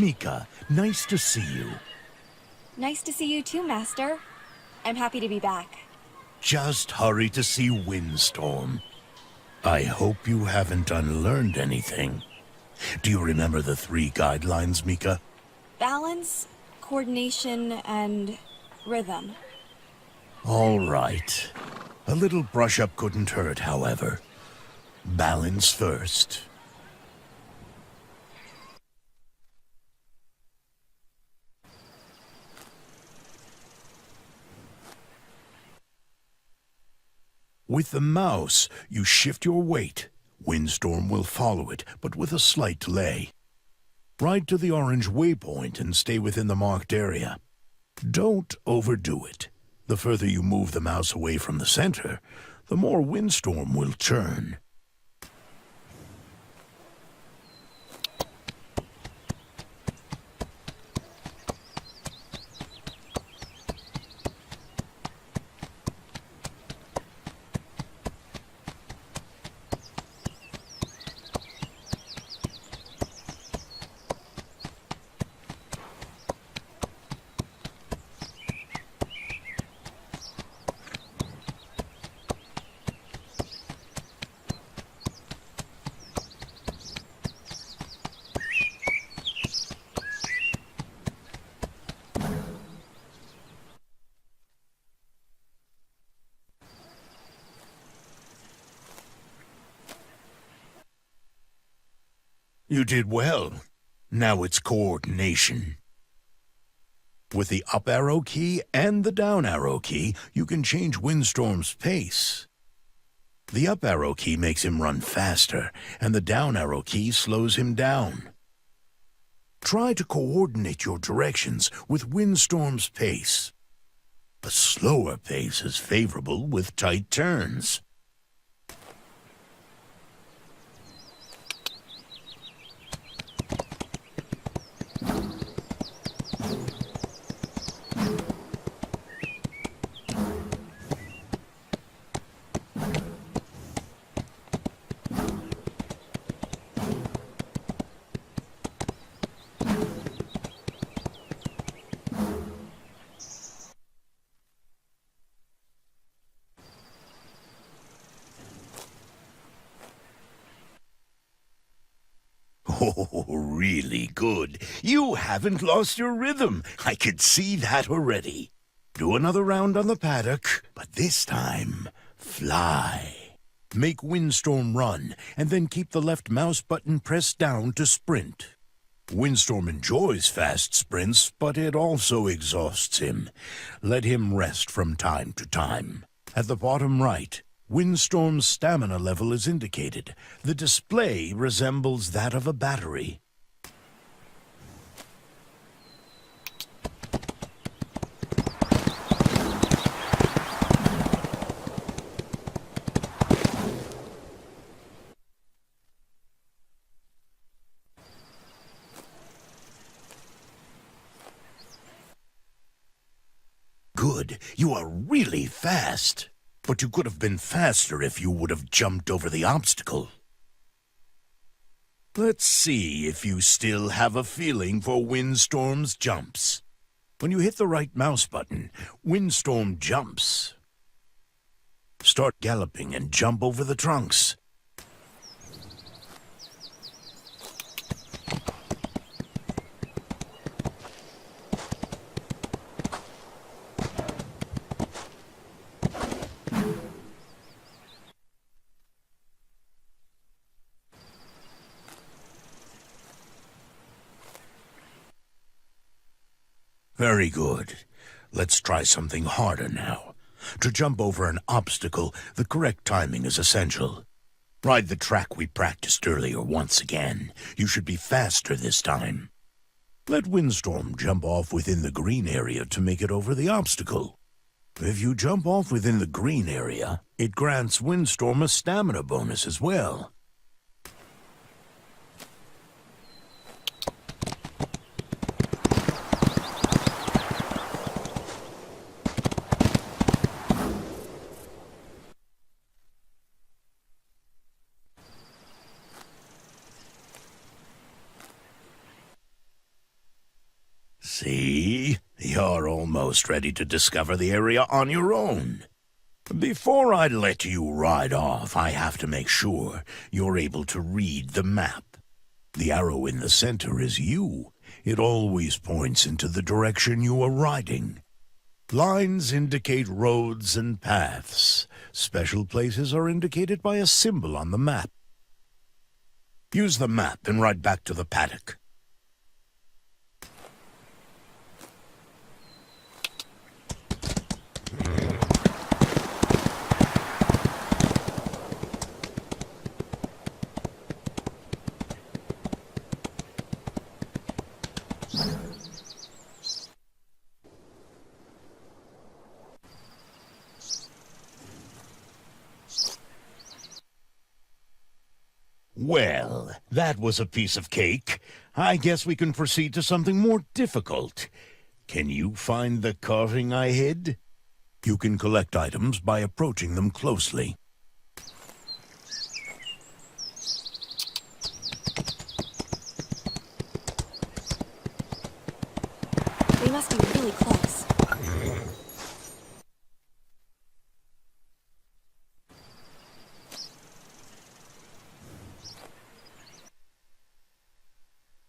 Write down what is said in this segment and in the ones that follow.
Mika, nice to see you. Nice to see you too, Master. I'm happy to be back. Just hurry to see Windstorm. I hope you haven't unlearned anything. Do you remember the 3 guidelines, Mika? Balance, coordination, and rhythm. All right. A little brush-up couldn't hurt, however. Balance first. With the mouse, you shift your weight. Windstorm will follow it, but with a slight delay. Ride to the orange waypoint and stay within the marked area. Don't overdo it. The further you move the mouse away from the center, the more Windstorm will churn. You did well. Now it's coordination. With the up arrow key and the down arrow key, you can change Windstorm's pace. The up arrow key makes him run faster, and the down arrow key slows him down. Try to coordinate your directions with Windstorm's pace. A slower pace is favorable with tight turns. Oh, really good. You haven't lost your rhythm. I could see that already. Do another round on the paddock, but this time, fly. Make Windstorm run, and then keep the left mouse button pressed down to sprint. Windstorm enjoys fast sprints, but it also exhausts him. Let him rest from time to time. At the bottom right, Windstorm's stamina level is indicated. The display resembles that of a battery. Good. You are really fast. But you could have been faster if you would have jumped over the obstacle. Let's see if you still have a feeling for Windstorm's jumps. When you hit the right mouse button, Windstorm jumps. Start galloping and jump over the trunks. Very good. Let's try something harder now. To jump over an obstacle, the correct timing is essential. Ride the track we practiced earlier once again. You should be faster this time. Let Windstorm jump off within the green area to make it over the obstacle. If you jump off within the green area, it grants Windstorm a stamina bonus as well. See? You're almost ready to discover the area on your own. Before I let you ride off, I have to make sure you're able to read the map. The arrow in the center is you. It always points into the direction you are riding. Lines indicate roads and paths. Special places are indicated by a symbol on the map. Use the map and ride back to the paddock. Well, that was a piece of cake. I guess we can proceed to something more difficult. Can you find the carving I hid? You can collect items by approaching them closely. They must be really close.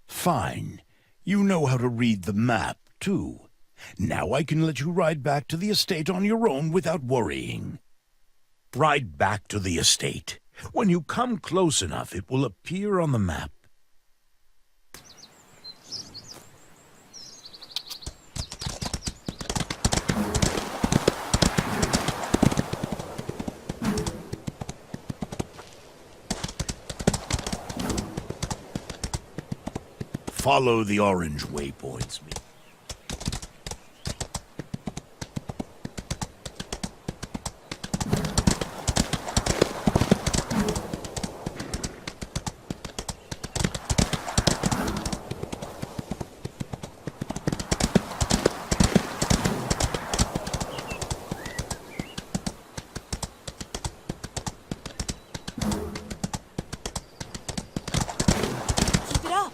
Fine. You know how to read the map, too. Now I can let you ride back to the estate on your own without worrying. Ride back to the estate. When you come close enough, it will appear on the map. Follow the orange waypoints, Mika. Keep it up.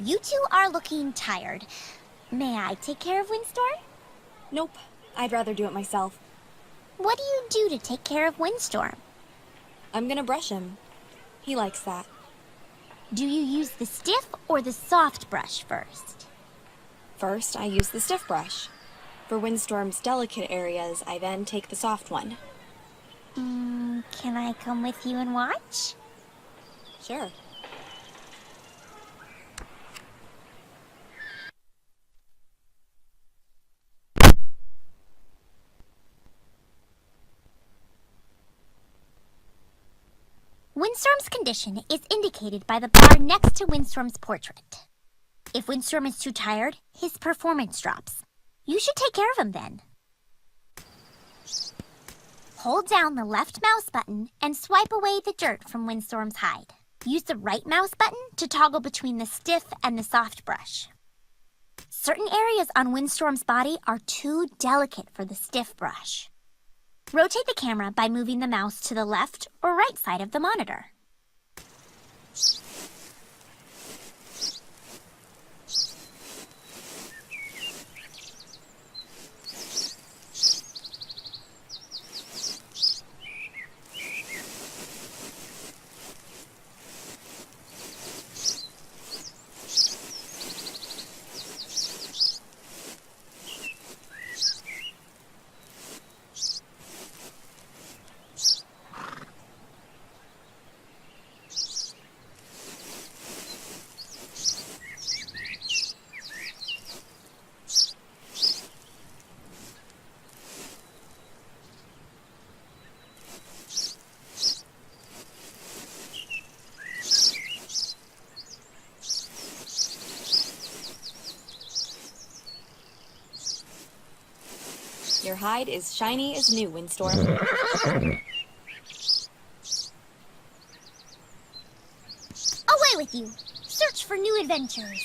You two are looking tired. May I take care of Windstorm? Nope. I'd rather do it myself. What do you do to take care of Windstorm? I'm gonna brush him. He likes that. Do you use the stiff or the soft brush first? First, I use the stiff brush. For Windstorm's delicate areas, I then take the soft one. Can I come with you and watch? Sure. Windstorm's condition is indicated by the bar next to Windstorm's portrait. If Windstorm is too tired, his performance drops. You should take care of him then. Hold down the left mouse button and swipe away the dirt from Windstorm's hide. Use the right mouse button to toggle between the stiff and the soft brush. Certain areas on Windstorm's body are too delicate for the stiff brush. Rotate the camera by moving the mouse to the left or right side of the monitor. Your hide is shiny as new, Windstorm. Away with you! Search for new adventures!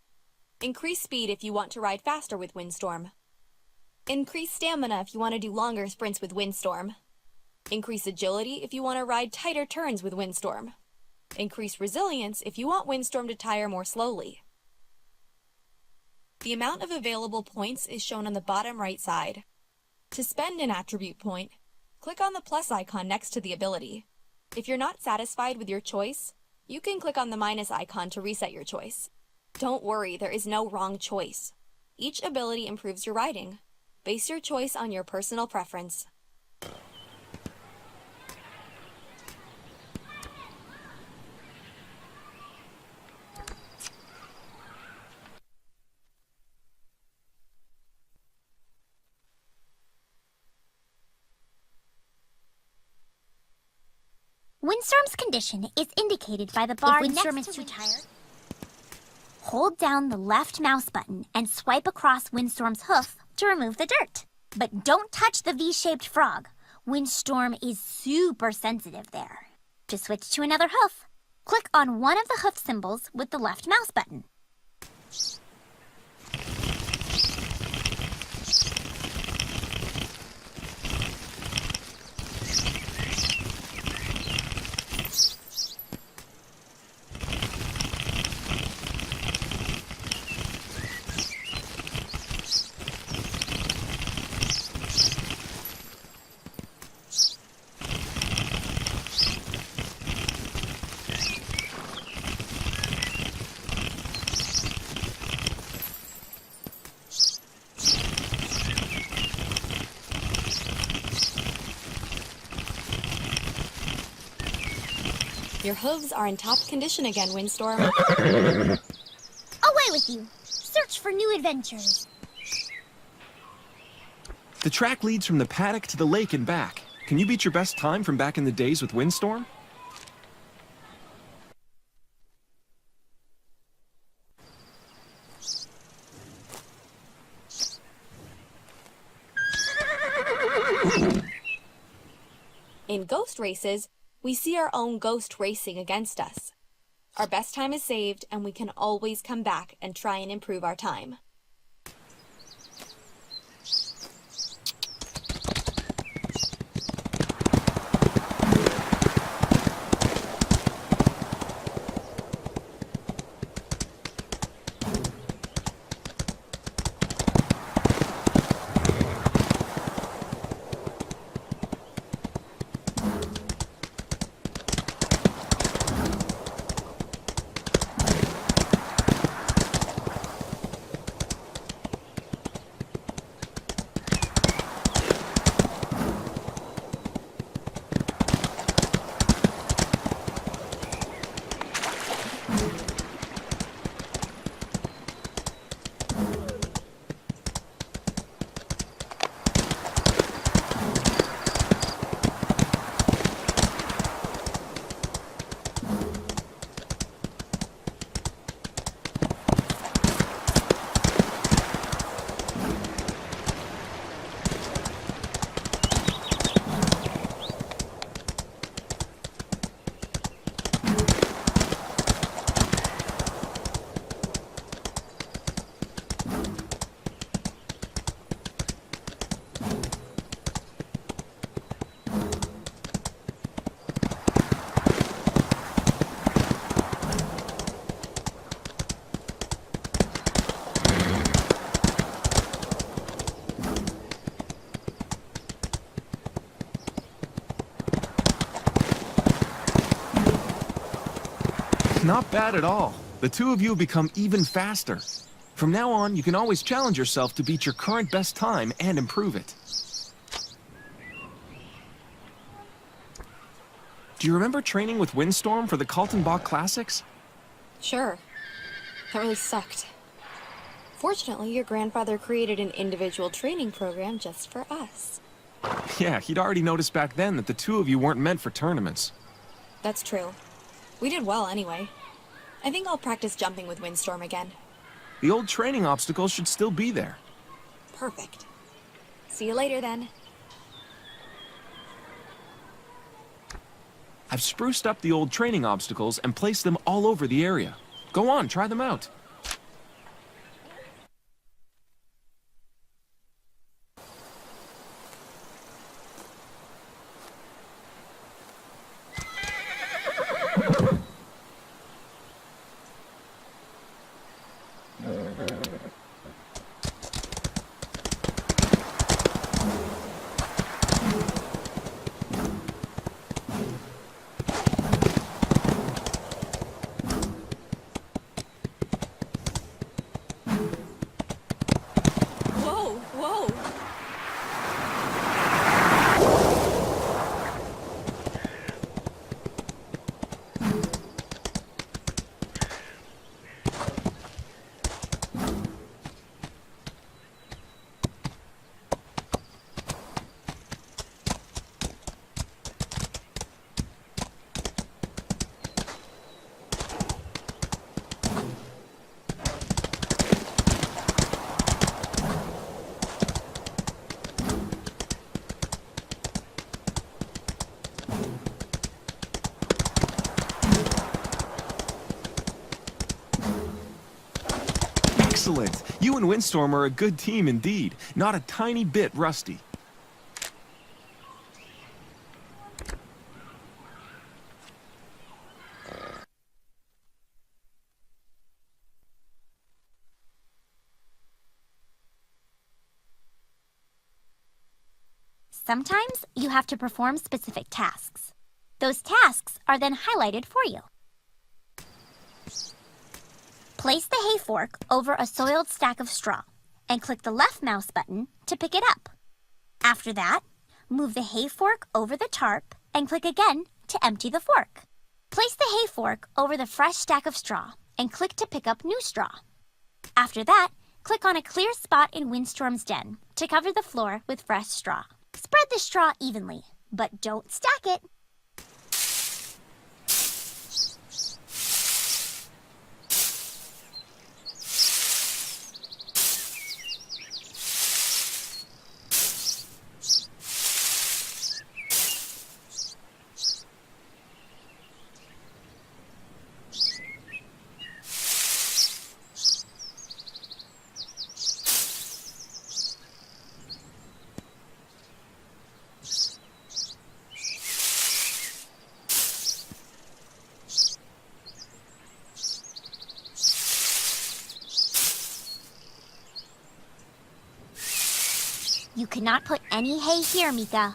Increase speed if you want to ride faster with Windstorm. Increase stamina if you want to do longer sprints with Windstorm. Increase agility if you want to ride tighter turns with Windstorm. Increase resilience if you want Windstorm to tire more slowly. The amount of available points is shown on the bottom right side. To spend an attribute point, click on the plus icon next to the ability. If you're not satisfied with your choice, you can click on the minus icon to reset your choice. Don't worry, there is no wrong choice. Each ability improves your riding. Base your choice on your personal preference. Windstorm's condition is indicated by the bar If Windstorm next is to too tired, Hold down the left mouse button and swipe across Windstorm's hoof to remove the dirt. But don't touch the V-shaped frog. Windstorm is super sensitive there. To switch to another hoof, click on one of the hoof symbols with the left mouse button. Your hooves are in top condition again, Windstorm. Away with you! Search for new adventures. The track leads from the paddock to the lake and back. Can you beat your best time from back in the days with Windstorm? In ghost races, we see our own ghost racing against us. Our best time is saved, and we can always come back and try and improve our time. Not bad at all. The two of you have become even faster. From now on, you can always challenge yourself to beat your current best time and improve it. Do you remember training with Windstorm for the Kaltenbach Classics? Sure. That really sucked. Fortunately, your grandfather created an individual training program just for us. Yeah, he'd already noticed back then that the two of you weren't meant for tournaments. That's true. We did well anyway. I think I'll practice jumping with Windstorm again. The old training obstacles should still be there. Perfect. See you later then. I've spruced up the old training obstacles and placed them all over the area. Go on, try them out. Whoa, whoa. Excellent! You and Windstorm are a good team indeed. Not a tiny bit rusty. Sometimes you have to perform specific tasks. Those tasks are then highlighted for you. Place the hay fork over a soiled stack of straw and click the left mouse button to pick it up. After that, move the hay fork over the tarp and click again to empty the fork. Place the hay fork over the fresh stack of straw and click to pick up new straw. After that, click on a clear spot in Windstorm's den to cover the floor with fresh straw. Spread the straw evenly, but don't stack it. You cannot put any hay here, Mika.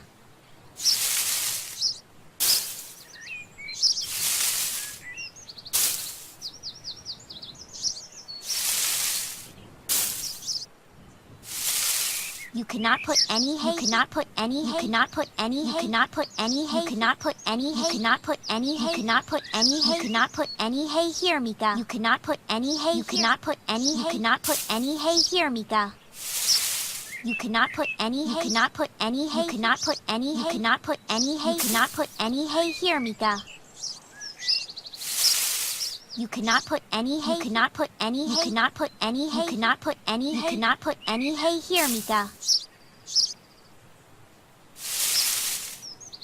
You cannot put any hay. You cannot put any hay. You cannot put any hay. You cannot put any hay. You cannot put any hay. You cannot put any hay. You cannot put any hay. You cannot put any hay here, Mika. You cannot put any hay. You cannot put any hay. You cannot put any hay here, Mika. You cannot put any hay. You cannot put any hay. You cannot put any hay. You cannot put any hay. You cannot put any hay here, Mika. You cannot put any hay. You cannot put any hay. You cannot put any hay. You cannot put any hay. You cannot put any hay here, Mika.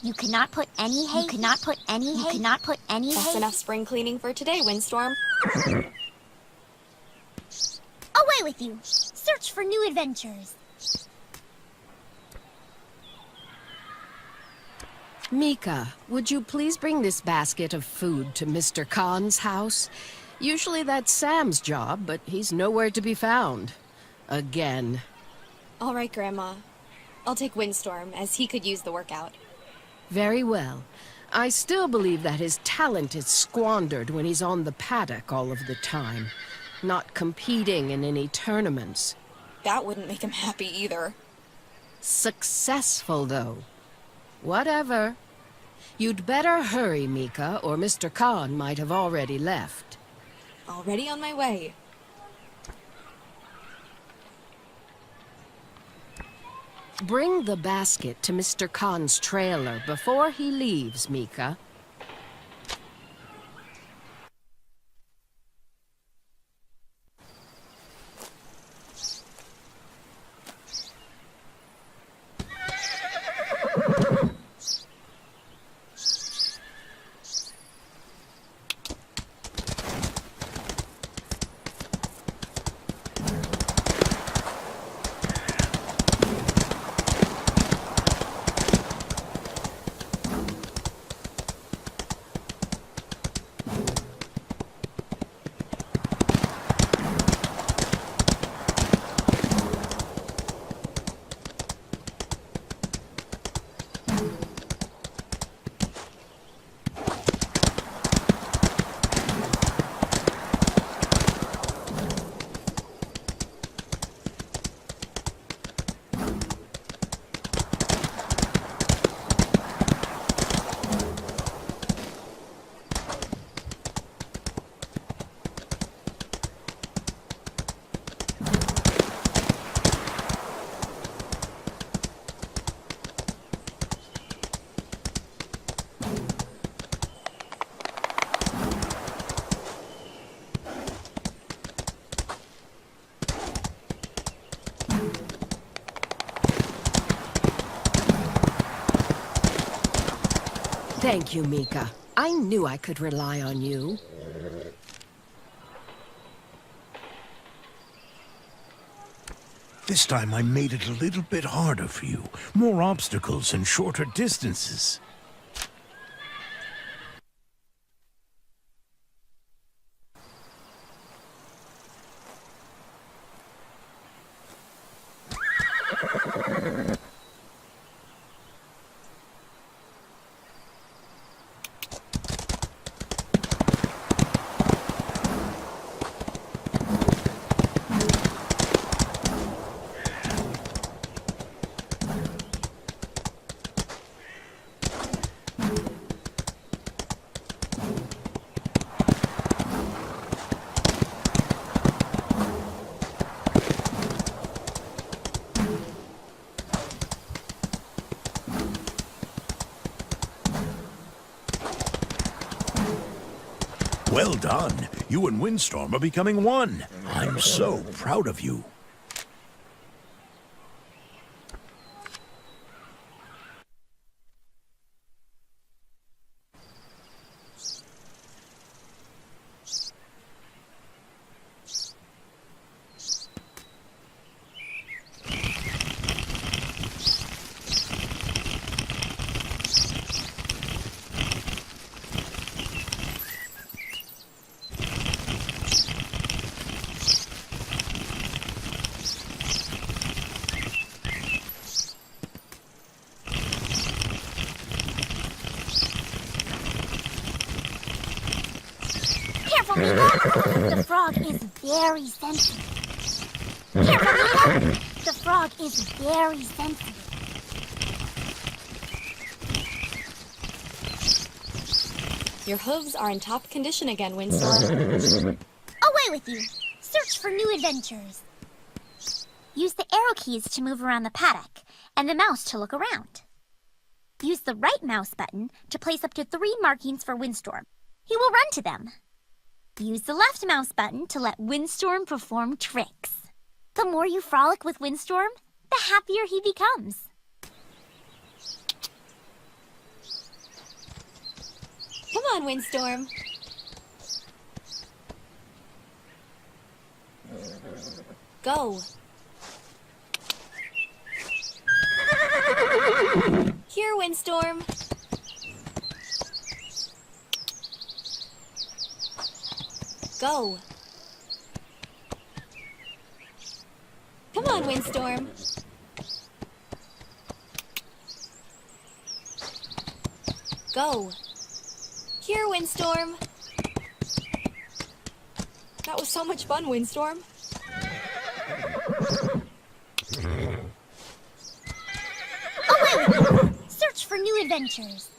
You cannot put any hay. You cannot put any hay. You cannot put any hay. That's enough spring cleaning for today, Windstorm. Away with you! Search for new adventures. Mika, would you please bring this basket of food to Mr. Khan's house? Usually that's Sam's job, but he's nowhere to be found. Again. All right, Grandma. I'll take Windstorm, as he could use the workout. Very well. I still believe that his talent is squandered when he's on the paddock all of the time, not competing in any tournaments. That wouldn't make him happy either. Successful, though. Whatever. You'd better hurry, Mika, or Mr. Khan might have already left. Already on my way. Bring the basket to Mr. Khan's trailer before he leaves, Mika. Thank you, Mika. I knew I could rely on you. This time I made it a little bit harder for you. More obstacles and shorter distances. Well done. You and Windstorm are becoming one. I'm so proud of you. The frog is very sensitive. Careful, Mika! The frog is very sensitive. Your hooves are in top condition again, Windstorm. Away with you! Search for new adventures. Use the arrow keys to move around the paddock, and the mouse to look around. Use the right mouse button to place up to 3 markings for Windstorm. He will run to them. Use the left mouse button to let Windstorm perform tricks. The more you frolic with Windstorm, the happier he becomes. Come on, Windstorm. Go. Here, Windstorm. Go. Come on, Windstorm. Go. Here, Windstorm. That was so much fun, Windstorm. Away with you! Search for new adventures.